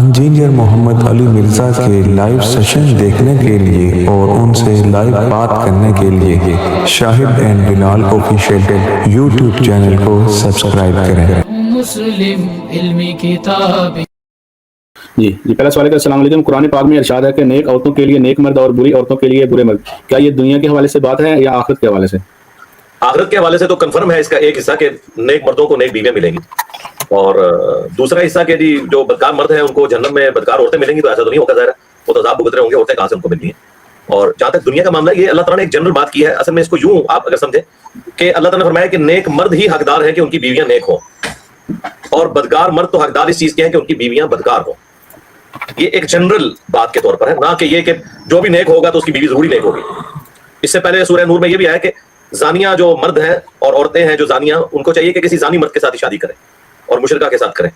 Engineer محمد علی مرزا کے live session دیکھنے کے لیے اور ان سے لائیو بات کرنے کے لیے Shahid and Bilal official YouTube channel کو سبسکرائب کریں۔ مسلم علمی کتاب۔ جی پہلا سوال ہے کہ السلام علیکم، قرآن پاک میں ارشاد ہے کہ نیک عورتوں کے لیے نیک مرد اور بری عورتوں کے لیے برے مرد، کیا یہ دنیا کے حوالے سے بات ہے یا آخرت کے حوالے سے؟ آخرت کے حوالے سے تو کنفرم ہے اس کا ایک حصہ کہ نیک مردوں کو نیک بیویاں ملیں گی، اور دوسرا حصہ کہ جی جو بدکار مرد ہیں ان کو جہنم میں بدکار عورتیں ملیں گی، تو ایسا تو نہیں ہوگا، ظاہر ہے وہ تو عذاب بھگت رہے ہوں گے، عورتیں کہاں سے ان کو ملنی ہیں۔ اور جہاں تک دنیا کا معاملہ، یہ اللہ تعالیٰ نے ایک جنرل بات کی ہے، اصل میں اس کو یوں آپ اگر سمجھیں کہ اللہ تعالیٰ نے فرمایا کہ نیک مرد ہی حقدار ہیں کہ ان کی بیویاں نیک ہوں، اور بدکار مرد تو حقدار اس چیز کے ہیں کہ ان کی بیویاں بدکار ہوں۔ یہ ایک جنرل بات کے طور پر ہے، نہ کہ یہ کہ جو بھی نیک ہوگا تو اس کی بیوی ضروری نیک ہوگی۔ اس سے پہلے سورہ نور میں یہ بھی آیا کہ زانیہ جو مرد ہیں اور عورتیں ہیں جو زانیہ، ان کو چاہیے کہ کسی زانی مرد کے ساتھ ہی شادی کریں اور مشرکہ کے ساتھ کریں،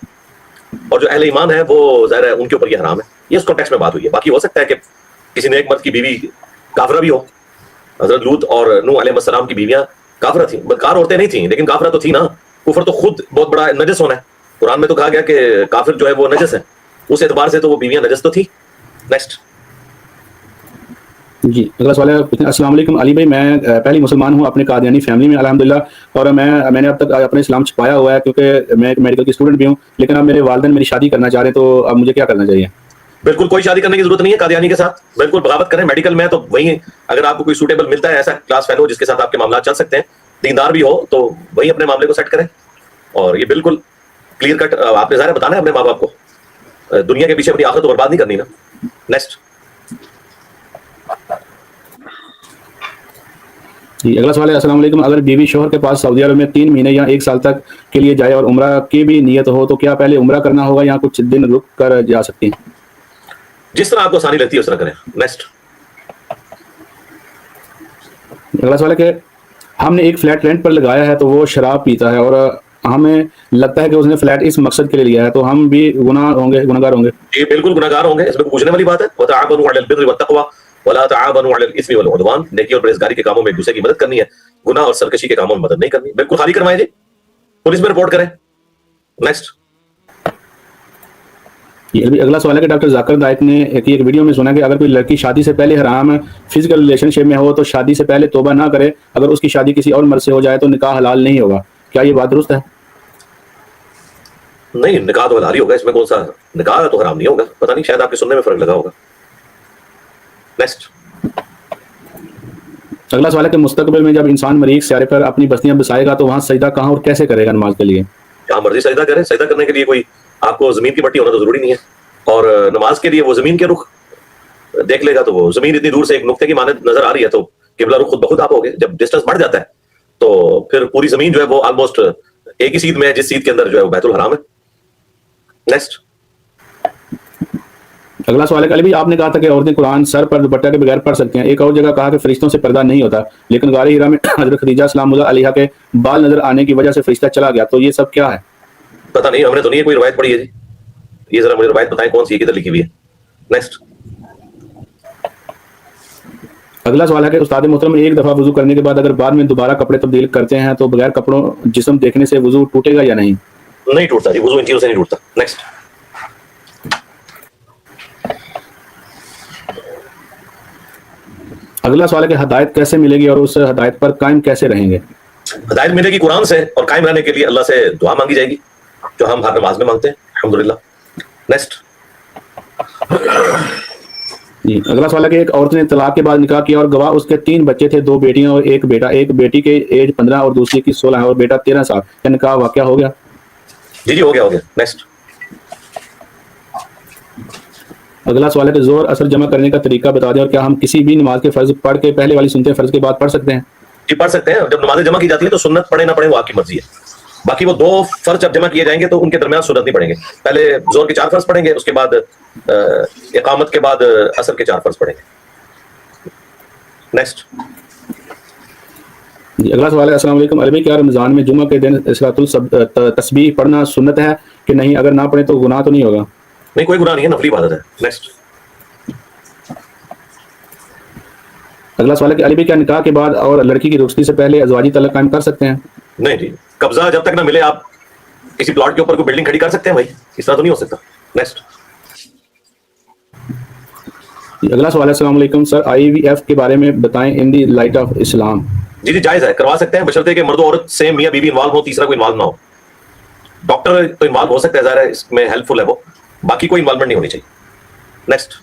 اور جو اہل ایمان ہے وہ ظاہر ہے ان کے اوپر یہ حرام ہے۔ یہ اس کانٹیکسٹ میں بات ہوئی ہے۔ باقی ہو سکتا ہے کہ کسی نیک مرد کی بیوی کافرہ بھی ہو، حضرت لوط اور نوح علیہ السلام کی بیویاں کافرہ تھیں، بدکار عورتیں نہیں تھیں لیکن کافرہ تو تھی نا۔ کفر تو خود بہت بڑا نجس ہونا ہے، قرآن میں تو کہا گیا کہ کافر جو ہے وہ نجس ہے، اس اعتبار سے تو وہ بیویاں نجس تو تھی۔ نیکسٹ جی اگلا سوال ہے، السلام علیکم علی بھائی، میں پہلی مسلمان ہوں اپنے قادیانی فیملی میں الحمدللہ، اور میں نے اب تک اپنے اسلام چھپایا ہوا ہے کیونکہ میں ایک میڈیکل کی اسٹوڈنٹ بھی ہوں، لیکن اب میرے والدین میری شادی کرنا چاہ رہے ہیں، تو اب مجھے کیا کرنا چاہیے؟ بالکل کوئی شادی کرنے کی ضرورت نہیں ہے قادیانی کے ساتھ، بالکل بغاوت کریں۔ میڈیکل میں تو وہیں اگر آپ کو کوئی سوٹیبل ملتا ہے ایسا کلاس فیلو جس کے ساتھ آپ کے معاملات چل سکتے ہیں، دیندار بھی ہو، تو وہیں اپنے معاملے کو سیٹ کریں۔ اور یہ بالکل کلیئر کٹ آپ نے ظاہر بتانا ہے اپنے ماں باپ کو، دنیا کے پیچھے اپنی آخرت برباد نہیں کرنی نا۔ نیکسٹ جی اگلا سوال ہے، السلام علیکم، اگر بیوی شوہر کے پاس سعودی عرب میں 3 مہینے یا 1 سال تک کے لیے جائے اور عمرہ کی بھی نیت ہو تو کیا پہلے عمرہ کرنا ہوگا یا کچھ دن رک کر جا سکتی ہیں؟ جس طرح آپ کو آسانی لگتی ہے اس طرح کریں۔ نیکسٹ اگلا سوال ہے کہ ہم نے ایک فلیٹ رینٹ پر لگایا ہے تو وہ شراب پیتا ہے اور ہمیں لگتا ہے کہ اس نے فلیٹ اس مقصد کے لیے لیا ہے، تو ہم بھی گناہگار ہوں گے؟ یہ بالکل گناہگار ہوں گے، اس میں پوچھنے والی بات ہے۔ وَتَعَاوَنُوا عَلَى الْبِرِّ وَالتَّقْوَىٰ وَلَا تَعَاوَنُوا عَلَى الْإِثْمِ وَالْعُدْوَانِ، نیکی اور پرہیزگاری کے کاموں میں ایک دوسرے کی مدد کرنی ہے، گناہ اور سرکشی کے کاموں میں مدد نہیں کرنی۔ بالکل خالی کروائیں جی، پولیس میں رپورٹ کریں۔ نیکسٹ اگلا سوال ہے کہ ڈاکٹر ذاکر نائک نے ایک ویڈیو میں سنا کہ اگر کوئی لڑکی شادی سے پہلے حرام فزیکل ریلیشن شپ میں ہو تو شادی سے پہلے توبہ نہ کرے، اگر اس کی شادی کسی اور مرد سے ہو جائے تو نکاح حلال نہیں ہوگا، کیا یہ بات درست ہے؟ نہیں، نکاح تو حلال ہی ہوگا، اس میں کون سا نکاح تو حرام نہیں ہوگا، پتہ نہیں شاید آپ کے سننے میں فرق لگا ہوگا۔ نیکسٹ اگلا سوال ہے کہ مستقبل میں جب انسان مریخ سیارے پر اپنی بستیاں بسائے گا تو وہاں سجدہ کہاں اور کیسے کرے گا نماز کے لیے؟ جہاں مرضی سجدہ کریں، سجدہ کرنے کے لیے کوئی آپ کو زمین کی مٹی ہونا تو ضروری نہیں ہے، اور نماز کے لیے وہ زمین کے رخ دیکھ لے گا، تو وہ زمین اتنی دور سے ایک نقطے کی مانند نظر آ رہی ہے تو قبلہ رخ خود بخود آپ ہوگے۔ جب ڈسٹینس بڑھ جاتا ہے تو پھر پوری زمین جو ہے وہ آلموسٹ ایک ہی سیدھ میں ہے، جس سیدھ کے اندر جو ہے وہ بیت الحرام ہے۔ نیکسٹ اگلا سوال ہے کہ علی بھائی، آپ نے کہا تھا کہ عورتیں قرآن سر پر دوپٹہ کے بغیر پڑھ سکتے ہیں، ایک اور جگہ کہا کہ فرشتوں سے پردہ نہیں ہوتا، لیکن غار ہرا میں حضرت خدیجہ سلام اللہ علیہا کے بال نظر آنے کی وجہ سے فرشتہ چلا گیا، تو یہ سب کیا ہے؟ پتہ نہیں، ہم نے تو نہیں کوئی روایت پڑھی ہے جی، یہ ذرا مجھے روایت بتائیں کون سی ہے، کدھر لکھی ہوئی ہے۔ نیکسٹ اگلا سوال ہے کہ استاد محترم، ایک دفعہ وضو کرنے کے بعد اگر بعد میں دوبارہ کپڑے تبدیل کرتے ہیں تو بغیر کپڑوں جسم دیکھنے سے وضو ٹوٹے گا یا نہیں؟ نہیں ٹوٹتا جی، وضو ان چیزوں سے نہیں ٹوٹتا۔ نیکسٹ اگلا سوال ہے کہ ہدایت کیسے ملے گی اور اس ہدایت پر قائم کیسے رہیں گے؟ ہدایت ملے گی قرآن سے، اور قائم رہنے کے لیے اللہ سے دعا مانگی جائے گی جو ہم ہر نماز میں مانگتے ہیں الحمدللہ۔ نیکسٹ جی اگلا سوال ہے کہ ایک عورت نے طلاق کے بعد نکاح کیا اور گواہ اس کے 3 بچے تھے، 2 بیٹیاں اور 1 بیٹا، ایک بیٹی کے ایج 15 اور دوسری کی 16 ہے اور بیٹا 13 سال، کیا نکاح واقع ہو گیا؟ جی ہو گیا۔ نیکسٹ اگلا سوال ہے کہ زور اثر جمع کرنے کا طریقہ بتا دیں، اور کیا ہم کسی بھی نماز کے فرض پڑھ کے پہلے والی سنتیں فرض کے بعد پڑھ سکتے ہیں؟ جی پڑھ سکتے ہیں، جب نمازیں جمع کی جاتی ہیں تو سنت پڑھے نہ پڑھیں وہ آپ کی مرضی ہے، باقی وہ 2 فرض جب جمع کیے جائیں گے تو ان کے درمیان سنت نہیں پڑھیں گے، پہلے زور کے 4 فرض پڑھیں گے، اس کے بعد اقامت کے بعد عصر کے 4 فرض پڑھیں گے۔ نیکسٹ جی اگلا سوال ہے، السلام علیکم علی بھائی، کیا رمضان میں جمعہ کے دن تسبیح پڑھنا سنت ہے کہ نہیں؟ اگر نہ پڑھیں تو گناہ تو نہیں ہوگا؟ نہیں، کوئی گناہ نہیں ہے، نفلی عبادت ہے۔ نیکسٹ اگلا سوال ہے کہ علی بھائی، کیا نکاح کے بعد اور لڑکی کی رخصتی سے پہلے ازواجی تعلق قائم کر سکتے ہیں؟ نہیں جی، قبضہ جب تک نہ ملے آپ کسی پلاٹ کے اوپر کوئی بلڈنگ کھڑی کر سکتے ہیں بھائی، اس طرح تو نہیں ہو سکتا۔ نیکسٹ اگلا سوال ہے السلام علیکم سر IVF کے بارے میں بتائیں ان دی لائٹ آف اسلام. جی جی جائز ہے, کروا سکتے ہیں بشرطے کہ مرد و عورت سیم میاں بیوی انوالو ہو, تیسرا کوئی انوالو نہ ہو. ڈاکٹر تو انوالو ہو سکتا ہے, ظاہر ہے اس میں ہیلپ فل ہے وہ, باقی کوئی انوالومنٹ نہیں ہونی چاہیے. نیکسٹ.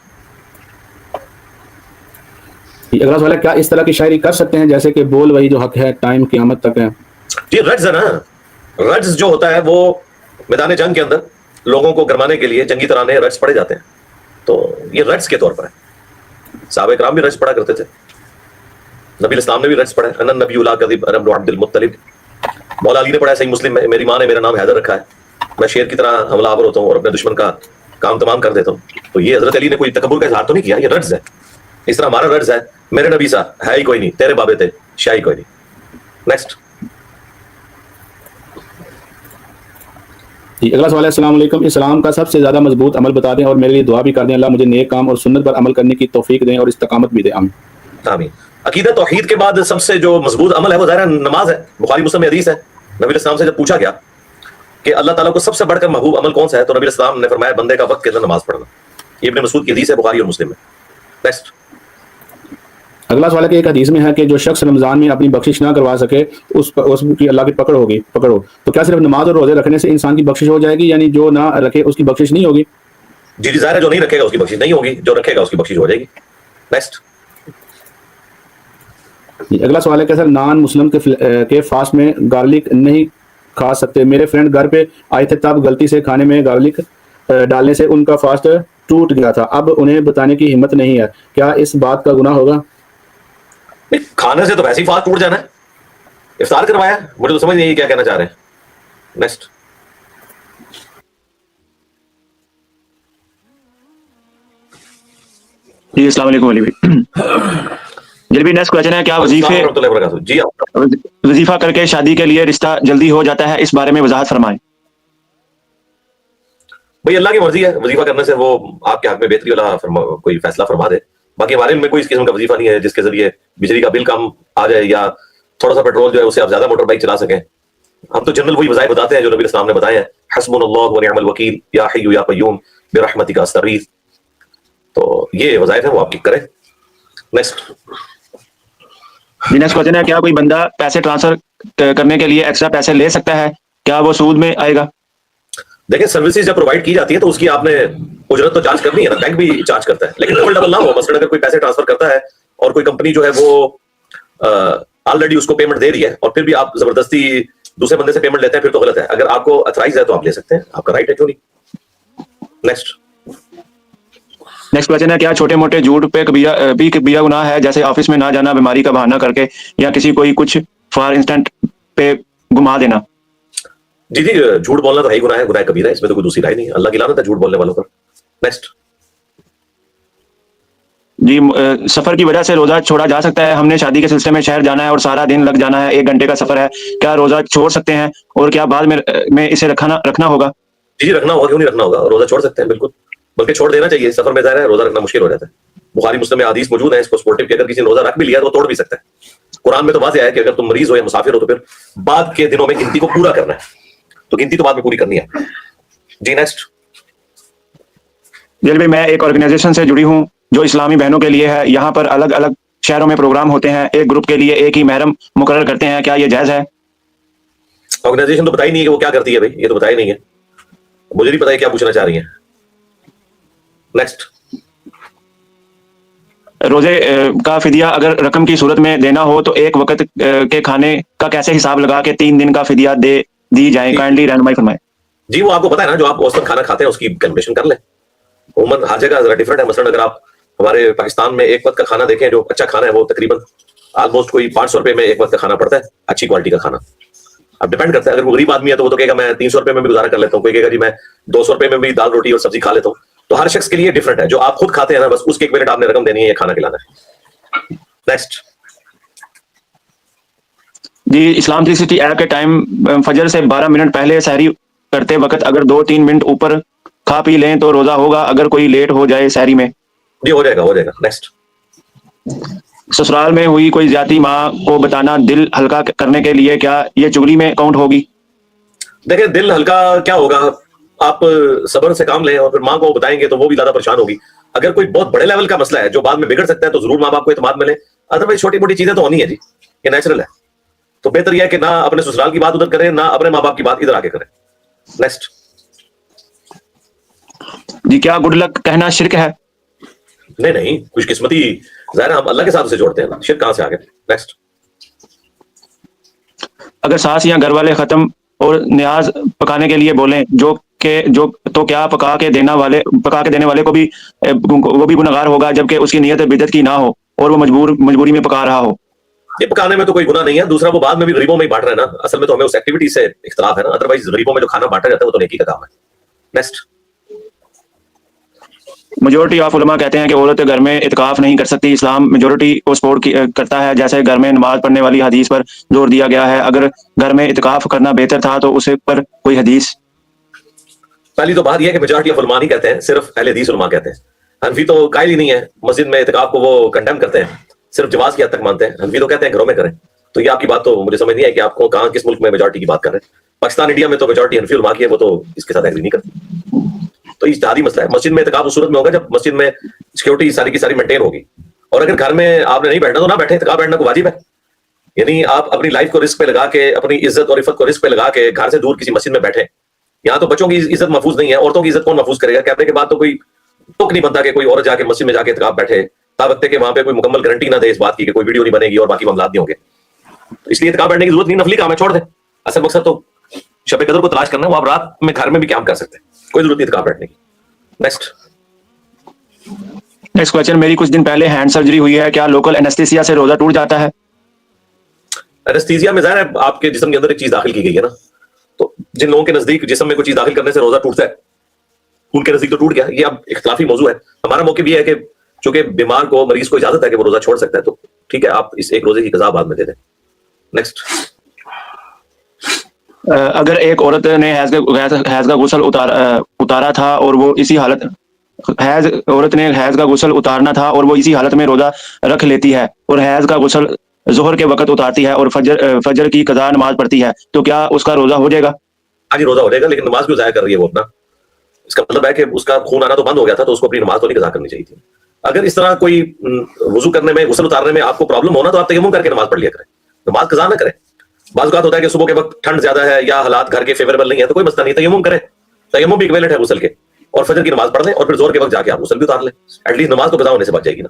اگلا سوال ہے کیا اس طرح کی شاعری کر سکتے ہیں جیسے کہ بول وہی جو حق ہے ٹائم قیامت تک ہے. جی رجز ہے نا, رجز جو ہوتا ہے وہ میدان جنگ کے اندر لوگوں کو گرمانے کے لیے جنگی ترانے رجز پڑے جاتے ہیں, تو یہ رجز کے طور پر ہے. صحابہ کرام بھی رجز پڑھا کرتے تھے, نبی الاسلام نے بھی رجز پڑھا ہے. انا نبی لا کذب انا ابن عبد المطلب. مولا علی نے پڑھا ہے صحیح مسلم میں, میری ماں نے میرا نام حیدر رکھا ہے, میں شیر کی طرح حملہ آور ہوتا ہوں اور اپنے دشمن کا کام تمام کر دیتا ہوں. تو یہ حضرت علی نے کوئی تکبر کا اظہار تو نہیں کیا, یہ رجز ہے. اس طرح ہمارا رجز ہے میرے نبی سا ہے ہی کوئی نہیں, تیرے بابے تھے شاہی کوئی نہیں. نیکسٹ. جی اگلا سوال ہے السلام علیکم اسلام کا سب سے زیادہ مضبوط عمل بتا دیں اور میرے لیے دعا بھی کر دیں, اللہ مجھے نیک کام اور سنت پر عمل کرنے کی توفیق دیں اور استقامت بھی دیں, آمین. آمین. عقیدہ توحید کے بعد سب سے جو مضبوط عمل ہے وہ ظاہر نماز ہے. بخاری مسلم میں حدیث ہے, نبی الاسلام سے جب پوچھا گیا کہ اللہ تعالیٰ کو سب سے بڑھ کر محبوب عمل کون سا ہے, تو نبی الاسلام نے فرمایا بندے کا وقت کے اندر نماز پڑھنا. یہ ابن مسعود کی حدیث ہے, بخاری اور مسلم میں. نیکسٹ. اگلا سوال ہے کہ ایک حدیث میں ہے کہ جو شخص رمضان میں اپنی بخشش نہ کروا سکے اس کی اللہ کی پکڑو, تو کیا صرف نماز اور روزے رکھنے سے انسان کی بخشش ہو جائے گی, یعنی جو نہ رکھے اس کی بخشش نہیں ہوگی؟ جی جی ظاہر ہے, جو نہیں رکھے گا اس کی بخشش نہیں ہوگی, جو رکھے گا اس کی بخشش ہو جائے گی. نیکسٹ. اگلا سوال ہے کہ سر نان مسلم کے فاسٹ میں گارلک نہیں کھا سکتے. میرے فرینڈ گھر پہ آئے تھے تب غلطی سے کھانے میں گارلک ڈالنے سے ان کا فاسٹ ٹوٹ گیا تھا, اب انہیں بتانے کی ہمت نہیں ہے, کیا اس بات کا گناہ ہوگا؟ کھانے سے تو ویسے ہی فاسٹ ٹوٹ جانا ہے, افطار کروایا, مجھے تو سمجھ نہیں کیا کہنا چاہ رہے ہیں. نیکسٹ. جی السلام علیکم علی بھائی. نیکسٹ کوشچن ہے کیا جی وظیفہ کر کے شادی کے لیے رشتہ جلدی ہو جاتا ہے, اس بارے میں وضاحت فرمائیں. بھائی اللہ کی مرضی ہے, وظیفہ کرنے سے وہ آپ کے حق میں بہتری والا کوئی فیصلہ فرما دے. باقی ہمارے علم میں کوئی اس قسم کا وظیفہ نہیں ہے جس کے ذریعے بجلی کا بل کم آ جائے یا تھوڑا سا پیٹرول جو ہے اسے آپ زیادہ موٹر بائک چلا سکیں. ہم تو جنرل وہی وظائف بتاتے ہیں جو نبی الاسلام نے بتائے ہیں, حسبنا اللہ ونعم الوکیل یا حی یا قیوم برحمتک استغیث. تو یہ وظائف ہیں, وہ آپ کی کریں. نیکسٹ. نیکسٹ کوشچن ہے کیا کوئی بندہ پیسے ٹرانسفر کرنے کے لیے ایکسٹرا پیسے لے سکتا ہے, کیا وہ سود میں آئے گا؟ دیکھیں سروسز جب پرووائڈ کی جاتی ہے تو اس کی آپ نے اجرت تو چارج کرنی ہے نا, بینک بھی چارج کرتا ہے, لیکن ڈبل نہ ہو. مثلا اگر کوئی پیسے ٹرانسفر کرتا ہے اور کوئی کمپنی جو ہے وہ آلریڈی اس کو پیمنٹ دے رہی ہے اور پھر بھی آپ زبردستی دوسرے بندے سے پیمنٹ لیتے ہیں, پھر تو غلط ہے. اگر آپ کو اتھرائز ہے تو آپ لے سکتے ہیں, آپ کا رائٹ ہے, کیوں نہیں. نیکسٹ. نیکسٹ کوشچن ہے کیا چھوٹے موٹے جھوٹ پہ کبیرہ گناہ ہے, جیسے آفس میں نہ جانا, بیماری کا بہانہ کر کے, یا کسی کوئی کچھ فار انسٹنٹ پہ گما دینا؟ جی جی جھوٹ بولنا تو ہے ہی گناہ ہے, گناہ کبیرہ ہے, اس میں تو کوئی دوسری رائے نہیں ہے. اللہ کی لعنت ہے جھوٹ بولنے والوں پر. نیکسٹ. جی سفر کی وجہ سے روزہ چھوڑا جا سکتا ہے. ہم نے شادی کے سلسلے میں شہر جانا ہے اور سارا دن لگ جانا ہے, 1 گھنٹے کا سفر ہے, کیا روزہ چھوڑ سکتے ہیں اور کیا بعد میں اسے رکھنا ہوگا؟ جی رکھنا ہوگا, کیوں نہیں رکھنا ہوگا, روزہ چھوڑ سکتے ہیں بالکل, بلکہ چھوڑ دینا چاہیے. سفر میں ظاہر ہے روزہ رکھنا مشکل ہو جاتا ہے. بخاری مسلم میں حدیث موجود ہے اس کو سپورٹو کہ اگر کسی نے روزہ رکھ بھی لیا تو وہ توڑ بھی سکتا ہے. قرآن میں تو واضح ہے کہ اگر تم مریض ہو یا مسافر ہو تو پھر بعد کے دنوں میں گنتی کو پورا کرنا ہے, تو گنتی تو بعد میں پوری کرنی ہے. جی نیکسٹ. جی بھائی میں ایک آرگنائزیشن سے جڑی ہوں جو اسلامی بہنوں کے لیے ہے. یہاں پر الگ الگ شہروں میں پروگرام ہوتے ہیں, ایک گروپ کے لیے ایک ہی محرم مقرر کرتے ہیں, کیا یہ جائز ہے؟ آرگنائزیشن تو بتائی نہیں ہے کہ وہ کیا کرتی ہے بھائی, یہ تو بتایا نہیں ہے, مجھے نہیں پتا ہے کیا پوچھنا چاہ رہی ہیں. نیکسٹ. روزے کا فدیہ اگر رقم کی صورت میں دینا ہو تو ایک وقت کے کھانے کا کیسے حساب لگا کے 3 دن کا فدیہ دی جائے, کائنڈلی رہنمائی فرمائیں. جی وہ آپ کو پتا ہے نا, جو آپ اوسطاً کھانا کھاتے ہیں اس کی کیلکولیشن کر لیں. عموماً ہر جگہ ذرا ڈفرنٹ ہے. مثلا اگر آپ ہمارے پاکستان میں ایک وقت کا کھانا دیکھیں, جو اچھا کھانا ہے وہ تقریباً آلموسٹ کوئی 500 روپے میں ایک وقت کا کھانا پڑتا ہے, اچھی کوالٹی کا کھانا. اب ڈیپینڈ کرتا ہے, اگر وہ غریب آدمی ہے تو وہ تو کہے گا میں 300 روپے میں بھی گزارا کر لیتا ہوں, کوئی کہے گا جی میں 200 روپے میں بھی دال روٹی اور سبزی کھا لیتا ہوں. تو ہر شخص کے لیے ڈفرنٹ ہے. جو آپ خود کھاتے ہیں نا بس اس کی 1 منٹ آپ نے رقم دینی ہے, یہ کھانا کھلانا ہے. نیکسٹ. جی اسلام 360 ایپ کے ٹائم فجر سے 12 منٹ پہلے سحری کرتے وقت اگر 2-3 منٹ اوپر کھا پی لیں تو روزہ ہوگا, اگر کوئی لیٹ ہو جائے سحری میں؟ جی ہو جائے گا. نیکسٹ. سسرال میں ہوئی کوئی زیادتی ماں کو بتانا دل ہلکا کرنے کے لیے, کیا یہ چغلی میں کاؤنٹ ہوگی؟ دیکھیں دل ہلکا کیا ہوگا, آپ صبر سے کام لیں اور پھر ماں کو بتائیں گے تو وہ بھی زیادہ پریشان ہوگی. اگر کوئی بہت بڑے لیول کا مسئلہ ہے جو بعد میں بگڑ سکتا ہے تو ضرور ماں باپ کو اعتماد ملے. ادروائز چھوٹی موٹی چیزیں تو ہونی ہے جی, یہ نیچرل ہے. تو بہتر یہ ہے کہ نہ اپنے سسرال کی بات ادھر کریں, نہ اپنے ماں باپ کی بات ادھر آ کے کریں. نیکسٹ. جی کیا گڈ لک کہنا شرک ہے؟ نہیں, خوش قسمتی ظاہر ہے ہم اللہ کے ساتھ اسے جوڑتے ہیں نا, شرک کہاں سے آ گئے. نیکسٹ. اگر ساس یا گھر والے ختم اور نیاز پکانے کے لیے بولیں جو تو کیا پکا کے دینے والے کو بھی وہ بھی گنہگار ہوگا جبکہ اس کی نیت بدعت کی نہ ہو اور وہ مجبوری میں پکا رہا ہو؟ یہ پکانے میں تو کوئی گناہ نہیں ہے. دوسرا وہ بعد میں بھی غریبوں میں ہی بانٹ رہے ہیں نا, اصل میں تو ہمیں اس ایکٹیویٹی سے اختلاف ہے نا. ادروائز غریبوں میں جو کھانا بانٹا جاتا ہے وہ تو نیکی کا کام ہے. نیکسٹ. میجورٹی آف علماء کہتے ہیں کہ عورت گھر میں اعتکاف نہیں کر سکتی. اسلام میجورٹی کو سپورٹ کرتا ہے, جیسے گھر میں نماز پڑھنے والی حدیث پر زور دیا گیا ہے. اگر گھر میں اعتکاف کرنا بہتر تھا تو اس پر کوئی حدیث؟ پہلی تو بات یہ ہے کہ میجورٹی آف علماء نہیں کہتے ہیں, صرف اہل حدیث علماء کہتے ہیں. حنفی تو قائل ہی نہیں ہے مسجد میں اعتکاف کو, وہ کنڈیم کرتے ہیں, صرف جواز کی حد تک مانتے ہیں. حنفی تو کہتے ہیں گھروں میں کریں. تو یہ آپ کی بات تو مجھے سمجھ نہیں ہے کہ آپ کو کہاں کس ملک میں میجورٹی کی بات کر رہے ہیں. پاکستان انڈیا میں تو میجورٹی حنفی علماء کی ہے, وہ تو اس کے ساتھ ایگری نہیں کرتی. تو اجتہادی مسئلہ ہے. مسجد میں اعتکاف اس صورت میں ہوگا جب مسجد میں سیکورٹی ساری کی ساری مینٹین ہوگی. اور اگر گھر میں آپ نے نہیں بیٹھنا تو نہ بیٹھے, اعتکاف بیٹھنا کو واجب ہے. یعنی آپ اپنی لائف کو رسک پہ لگا کے, اپنی عزت اور عفت کو رسک پہ لگا کے گھر سے دور کسی مسجد میں بیٹھے. یہاں تو بچوں کی عزت محفوظ نہیں ہے, عورتوں کی عزت کون محفوظ کرے گا؟ کیمرے کے بعد تو کوئی ٹوک نہیں بنتا کہ کوئی عورت جا کے مسجد میں جا کے اعتکاف بیٹھے تابتے کہ وہاں پہ کوئی مکمل گارنٹی نہ دے اس بات کی کہ کوئی ویڈیو نہیں بنے گی اور باقی معاملات نہیں ہوں گے. اس لیے اعتکاف بیٹھنے کی ضرورت نہیں, نفلی کام ہے, چھوڑ دیں. اصل مقصد تو شب قدر کو تلاش کرنا ہے, وہ آپ رات میں گھر میں بھی قیام کر سکتے ہیں, کوئی ضرورت نہیں اعتکاف بیٹھنے کی. نیکسٹ. Next question. میری کچھ دن پہلے ہینڈ سرجری ہوئی ہے, کیا لوکل اینستھیسیا سے روزہ ٹوٹ جاتا ہے؟ اینستھیسیا میں ظاہر ہے آپ کے جسم کے اندر ایک چیز داخل کی گئی ہے نا, تو جن لوگوں کے نزدیک جسم میں کوئی چیز داخل کرنے سے روزہ ٹوٹتا ہے ان کے نزدیک تو ٹوٹ گیا. یہ اب اختلافی موضوع ہے. ہمارا موقف یہ ہے کہ چونکہ بیمار کو, مریض کو اجازت ہے کہ وہ روزہ چھوڑ سکتا ہے, تو ٹھیک ہے آپ اس ایک روزے کی قضا بعد میں دے دیں. نیکسٹ. اگر ایک عورت نے حیض کا غسل اتارا تھا اور وہ اسی حالت عورت نے حیض کا غسل اتارنا تھا اور وہ اسی حالت میں روزہ رکھ لیتی ہے اور حیض کا غسل ظہر کے وقت اتارتی ہے اور فجر کی قضا نماز پڑھتی ہے, تو کیا اس کا روزہ ہو جائے گا؟ ہاں جی روزہ ہو جائے گا, لیکن نماز کیوں ضائع کر رہی ہے وہ اپنا؟ اس کا مطلب ہے کہ اس کا خون آنا تو بند ہو گیا تھا, تو اس کو اپنی نماز تو نہیں قضا کرنی چاہیے تھی. اگر اس طرح کوئی وضو کرنے میں, غسل اتارنے میں آپ کو پرابلم ہونا تو آپ تیمم کر کے نماز پڑھ لیا کریں, نماز قضا نہ کریں. بعض اوقات ہوتا ہے کہ صبح کے وقت ٹھنڈ زیادہ ہے یا حالات گھر کے فیوریبل نہیں ہے, تو کوئی مسئلہ نہیں, تیمم کریں. تیمم بھی ایکویلنٹ ہے غسل کے, اور فجر کی نماز پڑھ لیں اور پھر زور کے وقت جا کے آپ غسل بھی اتار لیں. ایٹ لیسٹ نماز تو قضا ہونے سے بچ جائے گی نا.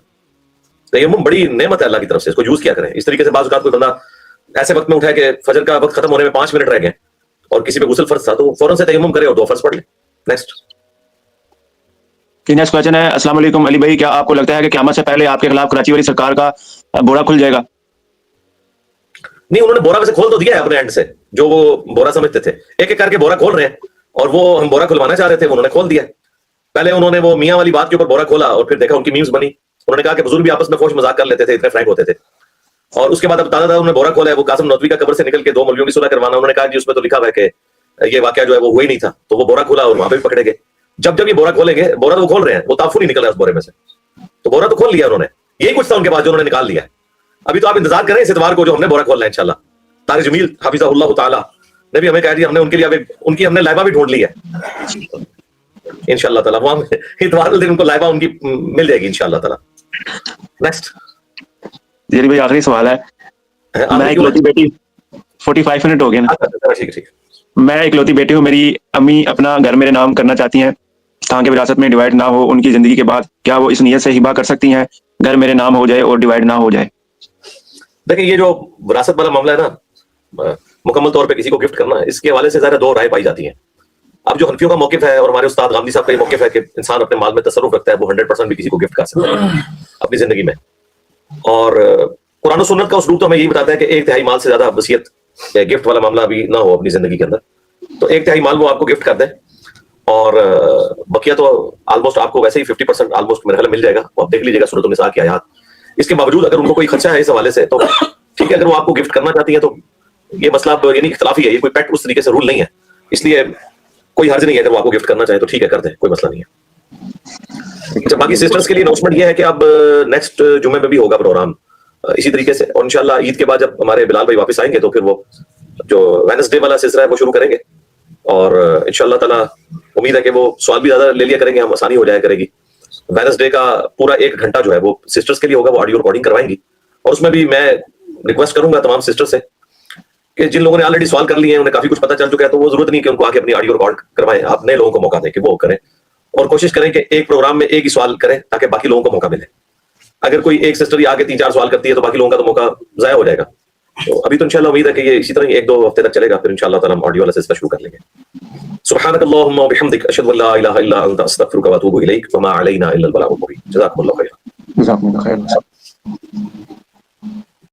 تیمم بڑی نعمت ہے اللہ کی طرف سے, اس کو یوز کیا کریں. اس طریقے سے بعض اوقات کوئی بندہ ایسے وقت میں اٹھا کہ فجر کا وقت ختم ہونے میں 5 منٹ رہ گئے اور کسی پہ غسل فرض تھا, تو فوراً سے تیمم کرے اور 2 فرض پڑھ لیں. نیکسٹ. نیکسٹ کوسچن ہے. السلام علیکم علی بھائی, کیا آپ کو لگتا ہے کہ قیامت سے پہلے آپ کے خلاف کراچی والی سرکار کا بورا کھل جائے گا؟ نہیں, انہوں نے بورا ویسے کھول تو دیا ہے اپنے اینڈ سے, جو وہ بورا سمجھتے تھے. ایک ایک کر کے بورا کھول رہے ہیں, اور وہ ہم بورا کھلوانا چاہ رہے تھے, انہوں نے کھول دیا. پہلے انہوں نے وہ میاں والی بات کے اوپر بورا کھولا اور پھر دیکھا ان کی میمز بنی. انہوں نے کہا کہ بزرگ بھی آپس میں فوش مذاق کر لیتے تھے, اتنے فرینک ہوتے تھے. اور اس کے بعد اب تازہ انہوں نے بورا کھولا ہے, وہ قاسم نوتوی کا قبر سے نکل کے 2 مولویوں کی صلح کروانا. انہوں نے کہا کہ اس میں تو لکھا ہوا ہے کہ یہ واقعہ جو ہے وہ ہوا ہی نہیں تھا, تو وہ بورا کھولا اور وہاں پہ بھی پکڑے گئے. جب یہ بورا کھولیں گے, بورا تو کھول رہے ہیں, وہ تافو نہیں نکل رہا ہے اس بورے میں سے, تو بورا تو کھول لیا انہوں نے. یہی کچھ تھا ان کے پاس جو انہوں نے نکال لیا ہے. ابھی تو آپ انتظار کریں اس اتوار کو جو ہم نے بورا کھولنا ہے انشاءاللہ. طارق جمیل حفظہ اللہ تعالی نے بھی ہمیں کہہ دیا, ہم نے ان کے لیے ان کی ہم نے لائبہ بھی ڈھونڈ لی ہے انشاءاللہ تعالی. وہاں اتوار دن ان کو لائبہ ان کی مل جائے گی انشاءاللہ تعالی. نیکسٹ. جی بھائی آخری سوال ہے. میں اکلوتی بیٹی 45 منٹ ہو گئے نا. ٹھیک ہے. میں اکلوتی بیٹی ہوں, میری امی اپنا گھر میرے نام کرنا چاہتی ہیں تاکہ وراثت میں ڈیوائڈ نہ ہو ان کی زندگی کے بعد. کیا وہ اس نیت سے ہبہ کر سکتی ہیں گھر میرے نام ہو جائے اور ڈیوائڈ نہ ہو جائے؟ دیکھیں یہ جو وراثت والا معاملہ ہے نا, مکمل طور پہ کسی کو گفٹ کرنا, اس کے حوالے سے ظاہر 2 رائے پائی جاتی ہیں. اب جو حنفیوں کا موقف ہے اور ہمارے استاد غامدی صاحب کا یہ موقف ہے کہ انسان اپنے مال میں تصرف رکھتا ہے, وہ 100% بھی کسی کو گفٹ کر سکتا ہے اپنی زندگی میں. اور قرآن و سنت کا اسلوب تو ہمیں یہی بتاتا ہے کہ 1/3 مال سے زیادہ وصیت گفٹ والا معاملہ بھی نہ ہو اپنی زندگی کے اندر. تو 1/3 مال وہ آپ کو گفٹ کر دیں, اور بقیہ تو آلموسٹ آپ کو ویسے ہی 50% آلموسٹ میرے خیال میں مل جائے گا. آپ دیکھ لیجیے گا سورۃ النساء کی آیات. اس کے باوجود اگر ان کو کوئی خدشہ ہے اس حوالے سے تو ٹھیک ہے, اگر وہ آپ کو گفٹ کرنا چاہتی ہیں تو یہ مسئلہ یعنی اختلافی ہے, یہ کوئی پیٹ اس طریقے سے رول نہیں ہے, اس لیے کوئی حرج نہیں ہے. اگر وہ آپ کو گفٹ کرنا چاہے تو ٹھیک ہے, کر دیں, کوئی مسئلہ نہیں ہے. اچھا, باقی سسٹرز کے لیے اناؤنسمنٹ یہ ہے کہ اب نیکسٹ جمعے میں بھی ہوگا پروگرام اسی طریقے سے, اور انشاءاللہ عید کے بعد جب ہمارے بلال بھائی واپس آئیں گے تو پھر وہ جو وینسڈے والا سلسلہ ہے وہ شروع کریں گے. اور انشاءاللہ تعالیٰ امید ہے کہ وہ سوال بھی زیادہ لے لیا کریں گے, ہم آسانی ہو جایا کرے گی. ویڈنسڈے کا پورا 1 گھنٹہ جو ہے وہ سسٹرز کے لیے ہوگا, وہ آڈیو ریکارڈنگ کروائیں گی, اور اس میں بھی میں ریکویسٹ کروں گا تمام سسٹر سے کہ جن لوگوں نے آلریڈی سوال کر لیے ہیں, انہیں کافی کچھ پتہ چل چکا ہے, تو وہ ضرورت نہیں کہ ان کو آ کے اپنی آڈیو ریکارڈ کروائیں, آپ نئے لوگوں کو موقع دیں کہ وہ کریں, اور کوشش کریں کہ ایک پروگرام میں ایک ہی سوال کریں تاکہ باقی لوگوں کو موقع ملے. اگر کوئی ایک سسٹر آ کے 3-4 سوال کرتی ہے تو باقی لوگوں کا تو موقع ضائع ہو جائے گا. تو ابھی تو انشاءاللہ امید ہے کہ یہ اسی طرح 1-2 ہفتے تک چلے گا, پھر انشاءاللہ تعالیٰ ہم آڈیو والا سلسلہ شروع کر لیں گے. سبحانک اللہم و بحمدک, اشہد ان لا الہ الا انت, استغفرک و اتوب الیک, وما علینا الا البلاغ المبین. جزاکم اللہ خیر. جزاکم اللہ خیر.